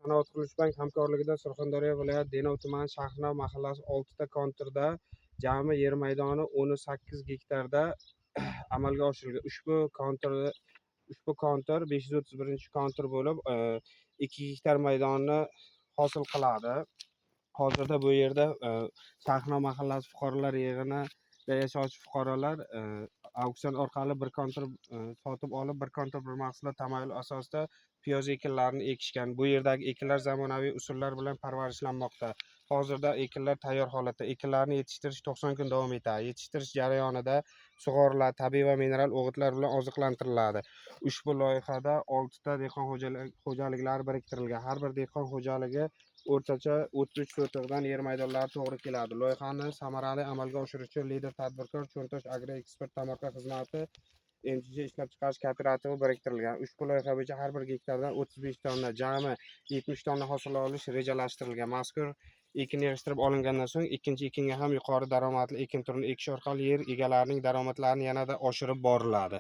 Sanoat qurilish bank hamkorligida Surxondaryo viloyati Denov tumani Shahrnov mahallasi 6 ta konturda jami yer maydoni 18 gektarda amalga oshirilgan. Ushbu kontur 531-kontur bo'lib, 2 gektar maydonni hosil qiladi. Hozirda bu yerda Shahrnov mahallasi fuqarolar yig'inida yashovchi fuqarolar auksion orqali bir kontur sotib olib, bir kontur bir mahsulot tamoyili asosida piyoz ekinlarini ekishgan. Bu yerdagi ekinlar zamonaviy usullar bilan parvarishlanmoqda. Hozirda ekinlar tayyor holatda. Ekinlarni yetishtirish 90 kun davom etadi. Yetishtirish jarayonida sug'oriladi, tabiiy va mineral o'g'itlar bilan oziqlantiriladi. Ushbu loyihada 6 ta dehqon xo'jaliklari biriktirilgan. Har bir dehqon xo'jaligi o'rtacha 33 sotixdan yer maydonlari to'g'ri keladi. Loyihani samarali amalga oshiruvchi lider tadbirkor Cho'ntosh agro ekspert tomorqa xizmati MCH ishlab chiqarish kooperativi biriktirilgan. Ushbu loyiha bo'yicha har bir gektardan 35 tonna, jami 70 tonna hosil olish rejalashtirilgan. Mazkur ekin yig'ishtirib olingandan so'ng ikkinchi ekinga ham yuqori daromadli ekin turini ekish orqali yer egalarining daromadlarini yanada oshirib boriladi.